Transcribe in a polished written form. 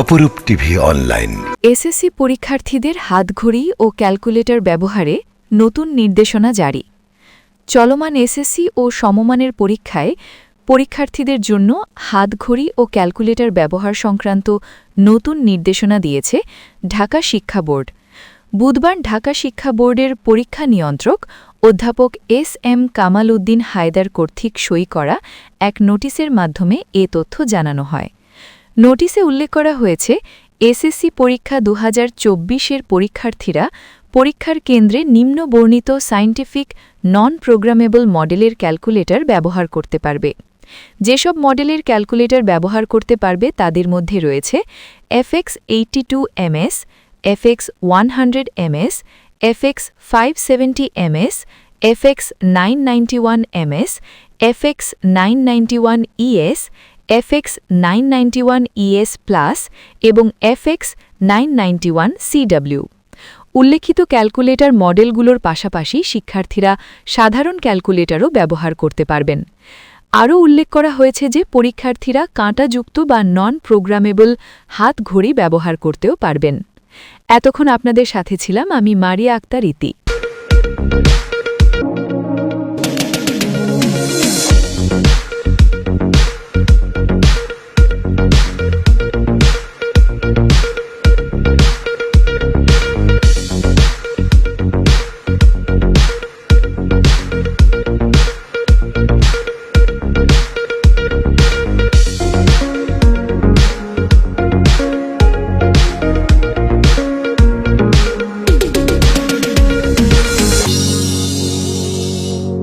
অপরূপ TV online. SSC পরীক্ষার্থীদের হাতঘড়ি ও calculator ব্যবহারে নতুন নির্দেশনা জারি। চলমান এসএসসি ও সমমানের পরীক্ষায় পরীক্ষার্থীদের জন্য হাতঘড়ি ও ক্যালকুলেটর ব্যবহার সংক্রান্ত নতুন নির্দেশনা দিয়েছে ঢাকা শিক্ষা বোর্ড। বুধবার ঢাকা শিক্ষা বোর্ডের পরীক্ষা নিয়ন্ত্রক অধ্যাপক এস.এম. কামাল উদ্দিন হায়দার কর্তৃক সই করা এক নোটিশের মাধ্যমে এ তথ্য জানানো হয়। নোটিশে উল্লেখ করা হয়েছে, এসএসসি পরীক্ষা 2024-এর পরীক্ষার্থীরা পরীক্ষার কেন্দ্রে নিম্ন বর্ণিত সায়েন্টিফিক নন প্রোগ্রামেবল মডেলের ক্যালকুলেটর ব্যবহার করতে পারবে। যেসব মডেলের ক্যালকুলেটর ব্যবহার করতে পারবে তাদের মধ্যে রয়েছে FX82MS, FX100MS, FX570MS, FX991MS, FX991ES, FX991ES Plus এবং FX991CW। উল্লেখিত ক্যালকুলেটর মডেলগুলোর পাশাপাশি শিক্ষার্থীরা সাধারণ ক্যালকুলেটরও ব্যবহার করতে পারবেন। আরও উল্লেখ করা হয়েছে যে পরীক্ষার্থীরা কাঁটাযুক্ত বা নন প্রোগ্রামেবল হাতঘড়ি ব্যবহার করতেও পারবেন। এতক্ষণ আপনাদের সাথে ছিলাম আমি মারিয়া আক্তার ইতি।